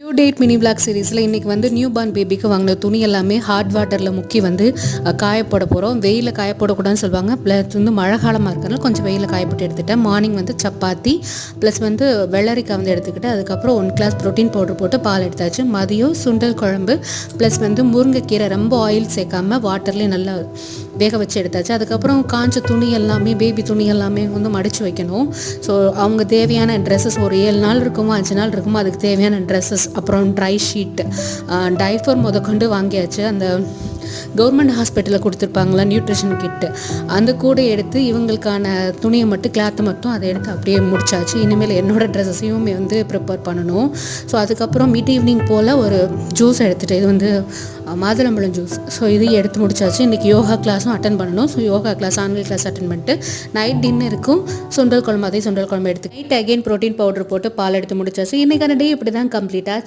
New date mini black சீரீஸில் இன்றைக்கி வந்து நியூ பார்ன் பேபிக்கு வாங்கின துணி எல்லாமே ஹாட் வாட்டரில் முக்கி வந்து காயப்போட போகிறோம். வெயிலில் காயப்போடக்கூடாதுன்னு சொல்லுவாங்க. ப்ளஸ் வந்து மழை காலமாக இருக்கிறனால கொஞ்சம் வெயிலில் காயப்போட்டு எடுத்துகிட்டேன். மார்னிங் வந்து சப்பாத்தி ப்ளஸ் வந்து வெள்ளரிக்காய் வந்து எடுத்துக்கிட்டு அதுக்கப்புறம் 1 கிளாஸ் ப்ரோட்டீன் பவுடர் போட்டு பால் எடுத்தாச்சு. மதியம் சுண்டல் குழம்பு ப்ளஸ் வந்து முருங்கைக்கீரை ரொம்ப ஆயில் சேர்க்காமல் வாட்டர்லேயே நல்லா வேக வச்சு எடுத்தாச்சு. அதுக்கப்புறம் காஞ்ச துணி எல்லாமே பேபி துணி எல்லாமே வந்து மடித்து வைக்கணும். ஸோ அவங்க தேவையான ட்ரெஸ்ஸஸ் ஒரு 7 நாள் இருக்குமோ 5 நாள் இருக்குமோ அதுக்கு தேவையான ட்ரெஸ்ஸஸ் அப்புறம் ட்ரை ஷீட் டைஃபர் முதற்கொண்டு வாங்கியாச்சு. அந்த கவர்மெண்ட் ஹாஸ்பிட்டலில் கொடுத்துருப்பாங்களா நியூட்ரிஷன் கிட்டு அந்த கூட எடுத்து இவங்களுக்கான துணியை மட்டும் கிளாத்தை மட்டும் அதை எடுத்து அப்படியே முடிச்சாச்சு. இனிமேல் என்னோடய ட்ரெஸ்ஸஸையும் வந்து ப்ரிப்பேர் பண்ணணும். ஸோ அதுக்கப்புறம் மிட் ஈவினிங் போல் ஒரு ஜூஸ் எடுத்துகிட்டு இது வந்து மாதுளம்பழம் ஜூஸ். ஸோ இதையும் எடுத்து முடிச்சாச்சு. இன்றைக்கி யோகா கிளாஸும் அட்டன் பண்ணணும். So yoga class online class attend பண்ணிட்டு நைட் டின்னருக்கும் சுண்டல் குழம்பு எடுத்து நைட் அகைன் ப்ரோட்டீன் பவுடர் போட்டு பால் எடுத்து முடிச்சாச்சு. இன்றைக்கான டே இப்படி தான் கம்ப்ளீட்டாக